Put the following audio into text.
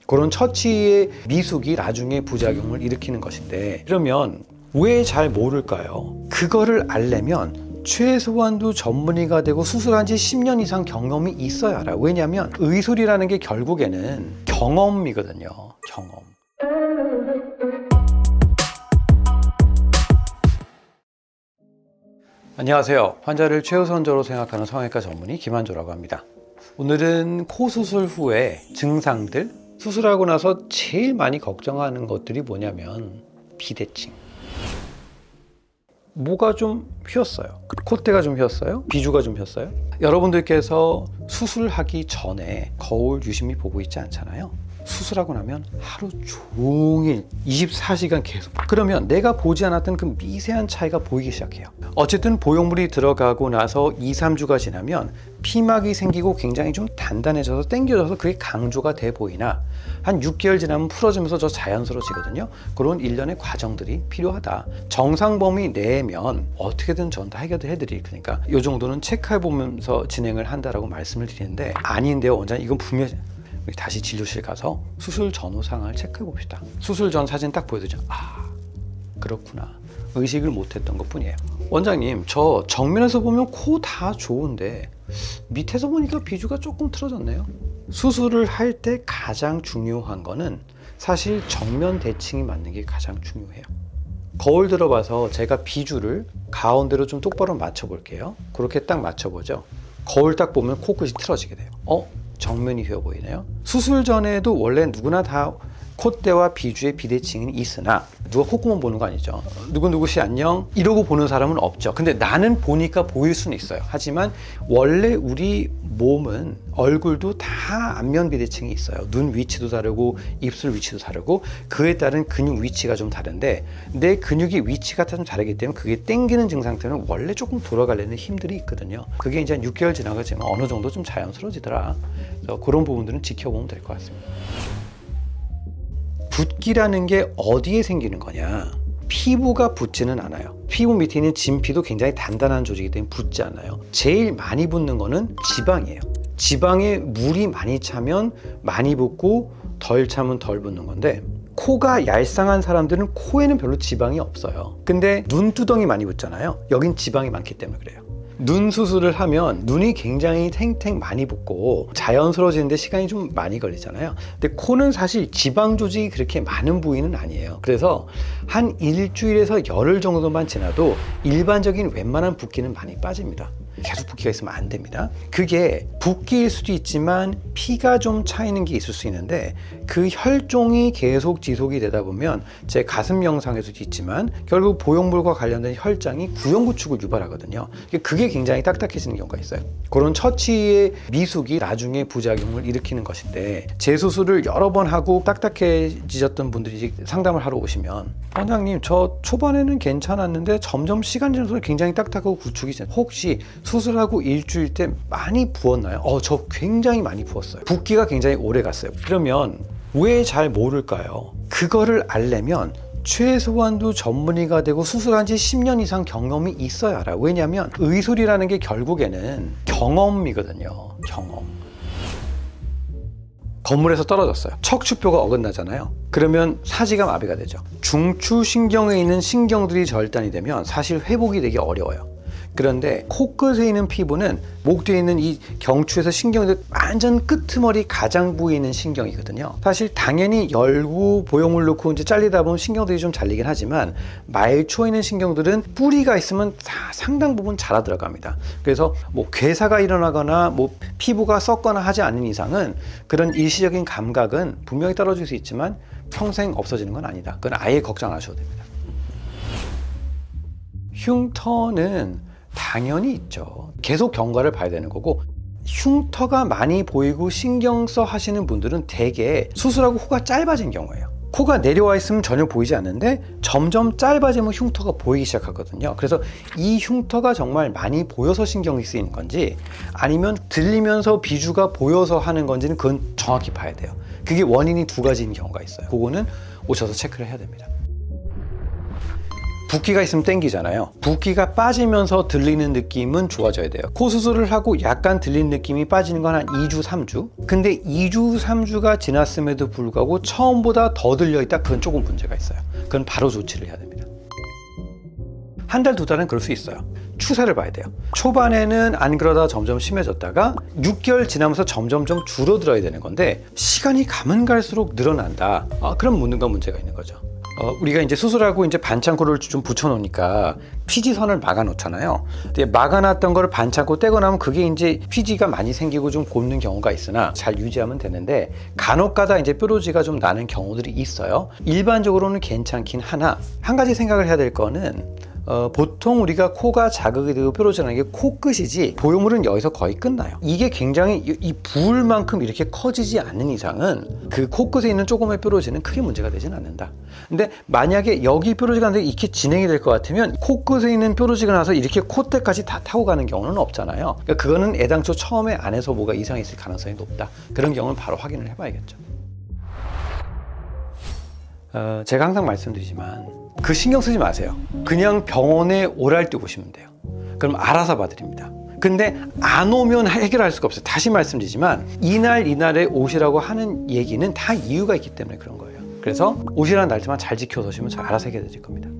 그런 처치의 미숙이 나중에 부작용을 일으키는 것인데, 그러면 왜 잘 모를까요? 그거를 알려면 최소한도 전문의가 되고 수술한 지 10년 이상 경험이 있어야 알아요. 왜냐하면 의술이라는 게 결국에는 경험이거든요. 경험. 안녕하세요. 환자를 최우선적으로 생각하는 성형외과 전문의 김한조라고 합니다. 오늘은 코 수술 후에 증상들, 수술하고 나서 제일 많이 걱정하는 것들이 뭐냐면 비대칭. 뭐가 좀 휘었어요? 콧대가 좀 휘었어요? 비주가 좀 휘었어요? 여러분들께서 수술하기 전에 거울 유심히 보고 있지 않잖아요. 수술하고 나면 하루 종일 24시간 계속, 그러면 내가 보지 않았던 그 미세한 차이가 보이기 시작해요. 어쨌든 보형물이 들어가고 나서 2-3주가 지나면 피막이 생기고 굉장히 좀 단단해져서 당겨져서 그게 강조가 돼 보이나, 한 6개월 지나면 풀어지면서 저 자연스러워지거든요. 그런 일련의 과정들이 필요하다. 정상 범위 내면 어떻게든 전 다 해결해드릴 테니까 이 정도는 체크해보면서 진행을 한다라고 말씀을 드리는데, 아닌데요 원장님, 이건 분명히 다시 진료실 가서 수술 전후 상황을 체크해 봅시다. 수술 전 사진 딱 보여드리죠. 아, 그렇구나. 의식을 못했던 것 뿐이에요. 원장님, 저 정면에서 보면 코 다 좋은데 밑에서 보니까 비주가 조금 틀어졌네요. 수술을 할 때 가장 중요한 거는 사실 정면 대칭이 맞는 게 가장 중요해요. 거울 들어봐서 제가 비주를 가운데로 좀 똑바로 맞춰 볼게요. 그렇게 딱 맞춰보죠. 거울 딱 보면 코끝이 틀어지게 돼요. 정면이 휘어 보이네요. 수술 전에도 원래 누구나 다 콧대와 비주의 비대칭은 있으나 누가 콧구멍 보는 거 아니죠. 누구누구씨 안녕 이러고 보는 사람은 없죠. 근데 나는 보니까 보일 수는 있어요. 하지만 원래 우리 몸은, 얼굴도 다 안면 비대칭이 있어요. 눈 위치도 다르고 입술 위치도 다르고 그에 따른 근육 위치가 좀 다른데, 내 근육의 위치가 좀 다르기 때문에 그게 땡기는 증상 때문에 원래 조금 돌아가려는 힘들이 있거든요. 그게 이제 한 6개월 지나가지만 어느 정도 좀 자연스러워지더라. 그래서 그런 부분들은 지켜보면 될 것 같습니다. 붓기라는 게 어디에 생기는 거냐? 피부가 붓지는 않아요. 피부 밑에 있는 진피도 굉장히 단단한 조직이기 때문에 붓지 않아요. 제일 많이 붓는 거는 지방이에요. 지방에 물이 많이 차면 많이 붓고 덜 차면 덜 붓는 건데, 코가 얄쌍한 사람들은 코에는 별로 지방이 없어요. 근데 눈두덩이 많이 붓잖아요. 여긴 지방이 많기 때문에 그래요. 눈 수술을 하면 눈이 굉장히 탱탱 많이 붓고 자연스러워지는데 시간이 좀 많이 걸리잖아요. 근데 코는 사실 지방 조직이 그렇게 많은 부위는 아니에요. 그래서 한 일주일에서 열흘 정도만 지나도 일반적인 웬만한 붓기는 많이 빠집니다. 계속 붓기가 있으면 안 됩니다. 그게 붓기일 수도 있지만 피가 좀 차이는 게 있을 수 있는데, 그 혈종이 계속 지속이 되다 보면, 제 가슴 영상에서도 있지만 결국 보형물과 관련된 혈장이 구형구축을 유발하거든요. 그게 굉장히 딱딱해지는 경우가 있어요. 그런 처치의 미숙이 나중에 부작용을 일으키는 것인데, 재수술을 여러 번 하고 딱딱해지셨던 분들이 상담을 하러 오시면, 원장님 저 초반에는 괜찮았는데 점점 시간이 지나서 굉장히 딱딱하고 구축이 되는, 혹시 수술하고 일주일 때 많이 부었나요? 저 굉장히 많이 부었어요. 붓기가 굉장히 오래 갔어요. 그러면 왜 잘 모를까요? 그거를 알려면 최소한도 전문의가 되고 수술한 지 10년 이상 경험이 있어야 알아요. 왜냐하면 의술이라는 게 결국에는 경험이거든요. 경험. 건물에서 떨어졌어요. 척추뼈가 어긋나잖아요. 그러면 사지가 마비가 되죠. 중추신경에 있는 신경들이 절단이 되면 사실 회복이 되게 어려워요. 그런데 코끝에 있는 피부는 목 뒤에 있는 이 경추에서 신경이 완전 끄트머리 가장 부위에 있는 신경이거든요. 사실 당연히 열고 보형물 넣고 이제 잘리다 보면 신경들이 좀 잘리긴 하지만, 말초에 있는 신경들은 뿌리가 있으면 다 상당 부분 자라 들어갑니다. 그래서 뭐 괴사가 일어나거나 뭐 피부가 썩거나 하지 않는 이상은 그런 일시적인 감각은 분명히 떨어질 수 있지만 평생 없어지는 건 아니다. 그건 아예 걱정 안 하셔도 됩니다. 흉터는 당연히 있죠. 계속 경과를 봐야 되는 거고, 흉터가 많이 보이고 신경 써 하시는 분들은 대개 수술하고 코가 짧아진 경우예요. 코가 내려와 있으면 전혀 보이지 않는데 점점 짧아지면 흉터가 보이기 시작하거든요. 그래서 이 흉터가 정말 많이 보여서 신경이 쓰이는 건지, 아니면 들리면서 비주가 보여서 하는 건지는 그건 정확히 봐야 돼요. 그게 원인이 두 가지인 경우가 있어요. 그거는 오셔서 체크를 해야 됩니다. 붓기가 있으면 땡기잖아요. 붓기가 빠지면서 들리는 느낌은 좋아져야 돼요. 코 수술을 하고 약간 들리는 느낌이 빠지는 건 한 2주, 3주. 근데 2주, 3주가 지났음에도 불구하고 처음보다 더 들려있다? 그건 조금 문제가 있어요. 그건 바로 조치를 해야 됩니다. 한 달, 두 달은 그럴 수 있어요. 추세를 봐야 돼요. 초반에는 안 그러다 점점 심해졌다가 6개월 지나면서 점점점 줄어들어야 되는 건데 시간이 가면 갈수록 늘어난다. 그럼 뭔가 문제가 있는 거죠. 우리가 이제 수술하고 이제 반창고를 좀 붙여놓으니까 피지선을 막아놓잖아요. 근데 막아놨던 거를 반창고 떼고 나면 그게 이제 피지가 많이 생기고 좀 곪는 경우가 있으나 잘 유지하면 되는데 간혹가다 이제 뾰루지가 좀 나는 경우들이 있어요. 일반적으로는 괜찮긴 하나 한 가지 생각을 해야 될 거는 보통 우리가 코가 자극이 되고 뾰루지가 나는 게 코끝이지 보형물은 여기서 거의 끝나요. 이게 굉장히 이 부을만큼 이렇게 커지지 않는 이상은 그 코끝에 있는 조금의 뾰루지는 크게 문제가 되진 않는다. 근데 만약에 여기 뾰루지가 나는데 이렇게 진행이 될 것 같으면 코끝에 있는 뾰루지가 나서 이렇게 콧대까지 다 타고 가는 경우는 없잖아요. 그러니까 그거는 애당초 처음에 안에서 뭐가 이상이 있을 가능성이 높다. 그런 경우는 바로 확인을 해봐야겠죠. 제가 항상 말씀드리지만 그 신경 쓰지 마세요. 그냥 병원에 오랄 때 오시면 돼요. 그럼 알아서 봐드립니다. 근데 안 오면 해결할 수가 없어요. 다시 말씀드리지만 이날에 오시라고 하는 얘기는 다 이유가 있기 때문에 그런 거예요. 그래서 오시라는 날짜만 잘 지켜서 오시면 알아서 해결되실 겁니다.